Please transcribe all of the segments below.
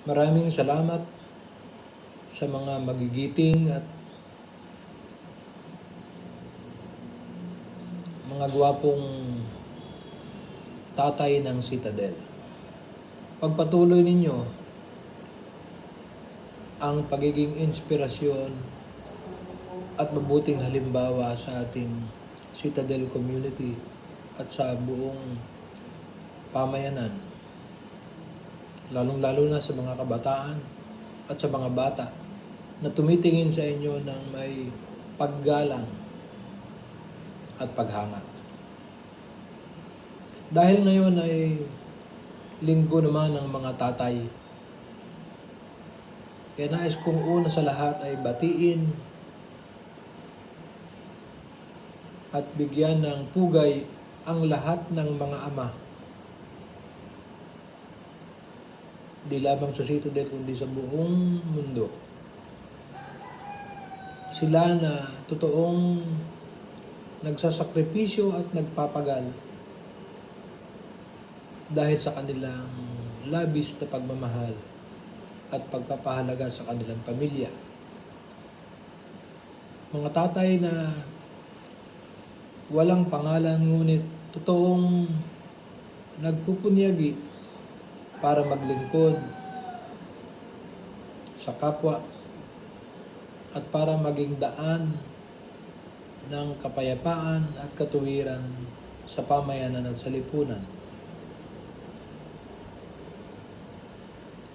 Maraming salamat sa mga magigiting at mga gwapong tatay ng Citadel. Pagpatuloy ninyo ang pagiging inspirasyon at mabuting halimbawa sa ating Citadel community at sa buong pamayanan, lalong-lalo na sa mga kabataan at sa mga bata na tumitingin sa inyo ng may paggalang at paghanga. Dahil ngayon ay linggo naman ng mga tatay, kaya nais kong una sa lahat ay batiin at bigyan ng pugay ang lahat ng mga ama. Di lamang sa Citadel kundi sa buong mundo. Sila na totoong nagsasakripisyo at nagpapagal dahil sa kanilang labis na pagmamahal at pagpapahalaga sa kanilang pamilya. Mga tatay na walang pangalan ngunit totoong nagpupunyagi para maglingkod sa kapwa at para maging daan ng kapayapaan at katuwiran sa pamayanan at sa lipunan.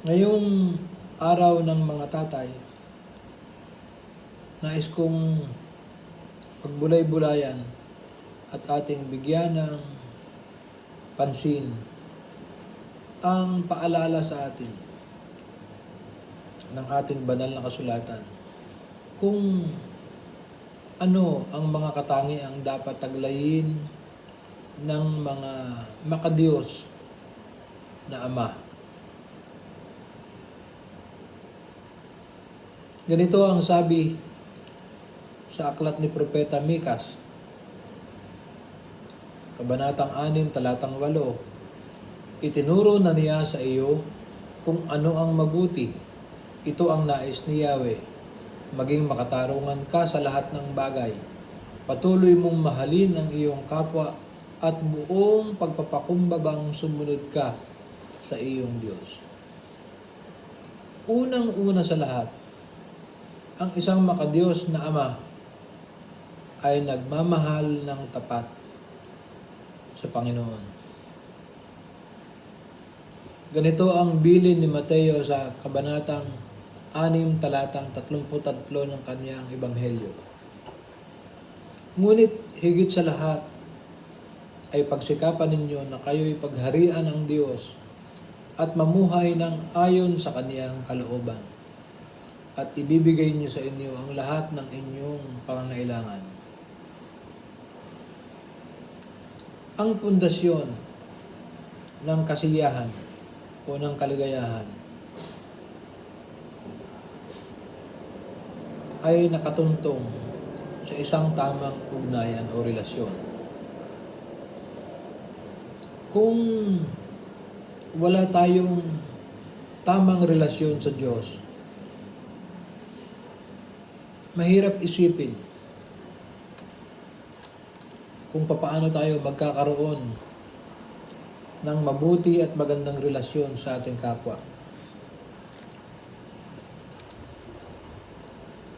Ngayong araw ng mga tatay, nais kong pagbulay-bulayan at ating bigyan ng pansin ang paalala sa atin ng ating banal na kasulatan kung ano ang mga katangiang dapat taglayin ng mga makadiyos na ama. Ganito ang sabi sa aklat ni Propeta Mikas, Kabanatang 6, talatang 8, Itinuro na niya sa iyo kung ano ang mabuti. Ito ang nais ni Yahweh, maging makatarungan ka sa lahat ng bagay. Patuloy mong mahalin ang iyong kapwa at buong pagpapakumbabang sumunod ka sa iyong Diyos. Unang-una sa lahat, ang isang makadiyos na ama ay nagmamahal ng tapat sa Panginoon. Ganito ang bilin ni Mateo sa Kabanatang 6, talatang 33 ng kanyang Ebanghelyo. Ngunit higit sa lahat ay pagsikapan ninyo na kayo'y pagharian ng Diyos at mamuhay ng ayon sa kaniyang kalooban, at ibibigay niyo sa inyo ang lahat ng inyong pangangailangan. Ang pundasyon ng kasiyahan o ng kaligayahan ay nakatuntong sa isang tamang ugnayan o relasyon. Kung wala tayong tamang relasyon sa Diyos, mahirap isipin kung papaano tayo magkakaroon ng mabuti at magandang relasyon sa ating kapwa.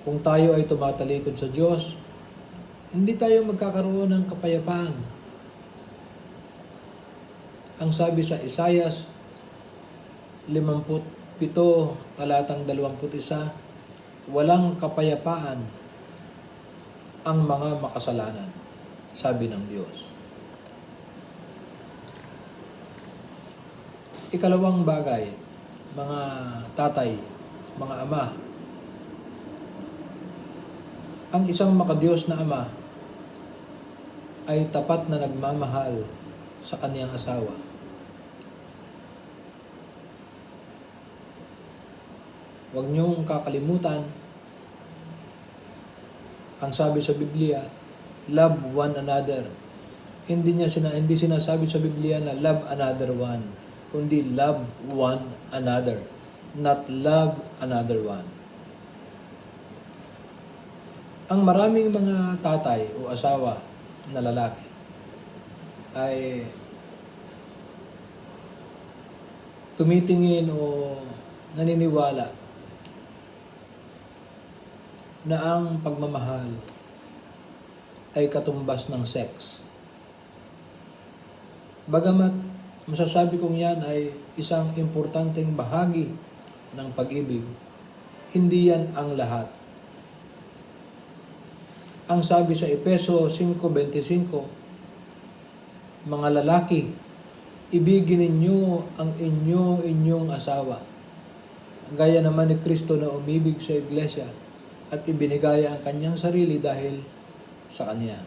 Kung tayo ay tumatalikod sa Diyos, hindi tayo magkakaroon ng kapayapaan. Ang sabi sa Isayas 57, talatang 21, walang kapayapaan ang mga makasalanan, sabi ng Diyos. Ikalawang bagay, mga tatay, mga ama, ang isang makadiyos na ama ay tapat na nagmamahal sa kaniyang asawa. Huwag niyong kakalimutan ang sabi sa Biblia, love one another. Hindi sinasabi sa Biblia na love another one, kundi love one another. not love another one. Ang maraming mga tatay o asawa na lalaki ay tumitingin o naniniwala na ang pagmamahal ay katumbas ng sex. Bagamat masasabi kong yan ay isang importanteng bahagi ng pag-ibig, hindi yan ang lahat. Ang sabi sa Efeso 5:25, mga lalaki, ibigin ninyo ang inyong asawa, gaya naman ni Kristo na umibig sa iglesia at ibinigay ang kanyang sarili dahil sa kanya.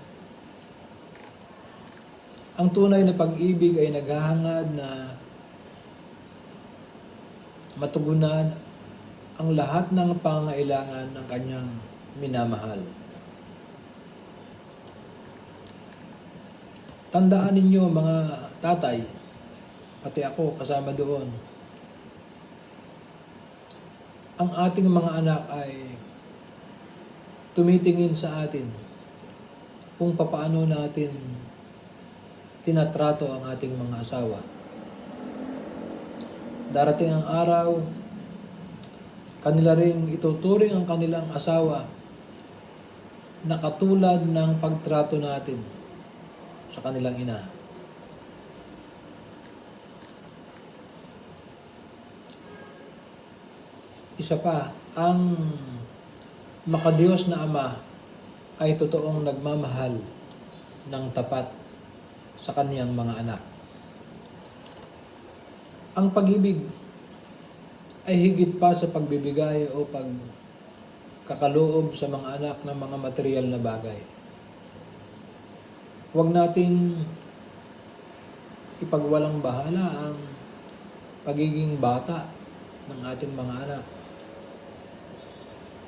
Ang tunay na pag-ibig ay naghahangad na matugunan ang lahat ng pangailangan ng kanyang minamahal. Tandaan ninyo mga tatay, pati ako kasama doon, ang ating mga anak ay tumitingin sa atin kung papaano natin tinatrato ang ating mga asawa. Darating ang araw, kanila ring ituturing ang kanilang asawa na katulad ng pagtrato natin sa kanilang ina. Isa pa, ang makadiyos na ama ay totoong nagmamahal ng tapat sa kaniyang mga anak. Ang pag-ibig ay higit pa sa pagbibigay o pagkakaloob sa mga anak ng mga material na bagay. Huwag nating ipagwalang bahala ang pagiging bata ng ating mga anak.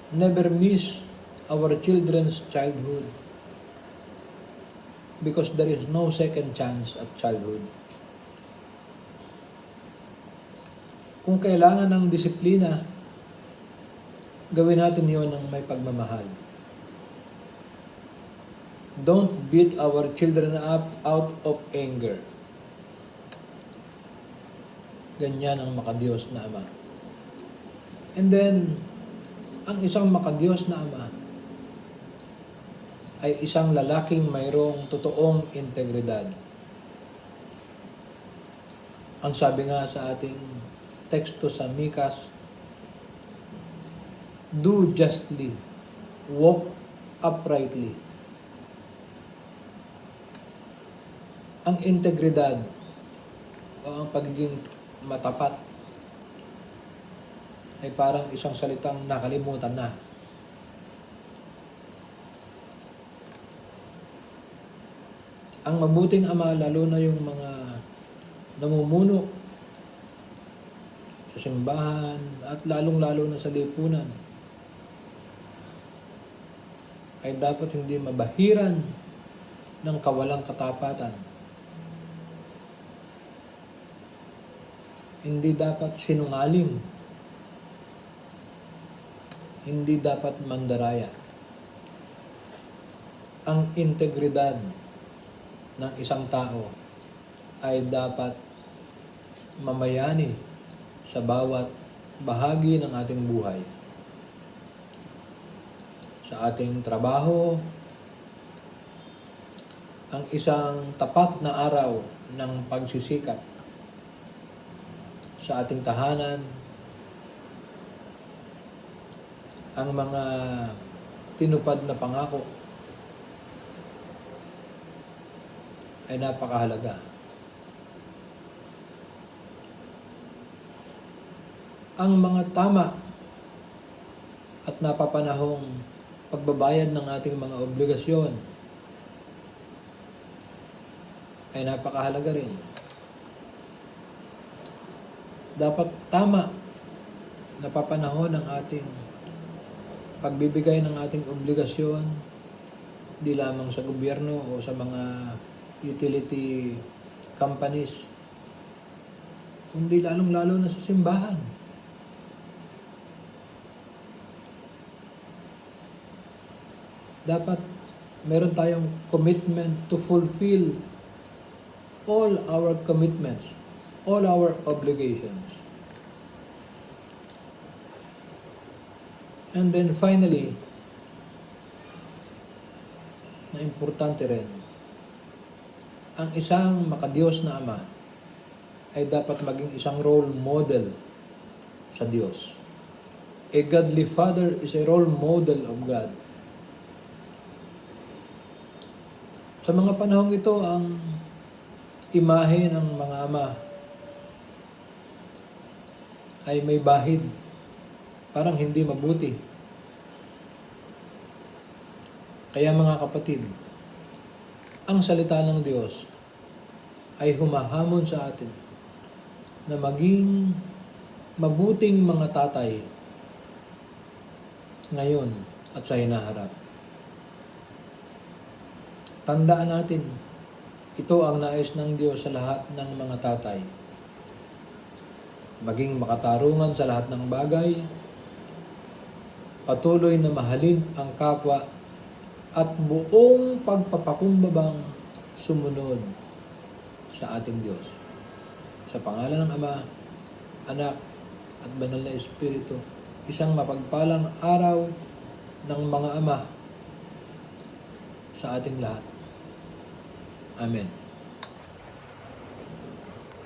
Never miss our children's childhood because there is no second chance at childhood. Kung kailangan ng disiplina, gawin natin yon ng may pagmamahal. Don't beat our children up out of anger. Ganyan ang makadiyos na ama. And then, ang isang makadiyos na ama ay isang lalaking mayroong totoong integridad. Ang sabi nga sa ating teksto sa Mikas, do justly, walk uprightly. Ang integridad o ang pagiging matapat ay parang isang salitang nakalimutan na. Ang mabuting ama, lalo na yung mga namumuno sa simbahan at lalong-lalo na sa lipunan, ay dapat hindi mabahiran ng kawalang katapatan. Hindi dapat sinungaling. Hindi dapat mandaraya. Ang integridad ng isang tao ay dapat mamayani sa bawat bahagi ng ating buhay. Sa ating trabaho, ang isang tapat na araw ng pagsisikap. Sa ating tahanan, ang mga tinupad na pangako ay napakahalaga. Ang mga tama at napapanahong pagbabayad ng ating mga obligasyon ay napakahalaga rin. Dapat tama napapanahon ng ating pagbibigay ng ating obligasyon, di lamang sa gobyerno o sa mga utility companies, kundi lalong-lalo na sa simbahan. dapat meron tayong commitment to fulfill all our commitments, all our obligations. And then finally, na importante rin, ang isang makadiyos na ama ay dapat maging isang role model sa Diyos. A godly father is a role model of God. Sa mga panahong ito, ang imahe ng mga ama ay may bahid, parang hindi mabuti. Kaya mga kapatid, ang salita ng Diyos ay humahamon sa atin na maging mabuting mga tatay ngayon at sa hinaharap. Tandaan natin, ito ang nais ng Diyos sa lahat ng mga tatay. Maging makatarungan sa lahat ng bagay, patuloy na mahalin ang kapwa, at buong pagpapakumbabang sumunod sa ating Diyos. Sa pangalan ng Ama, Anak, at Banal na Espiritu, isang mapagpalang araw ng mga ama sa ating lahat. Amen.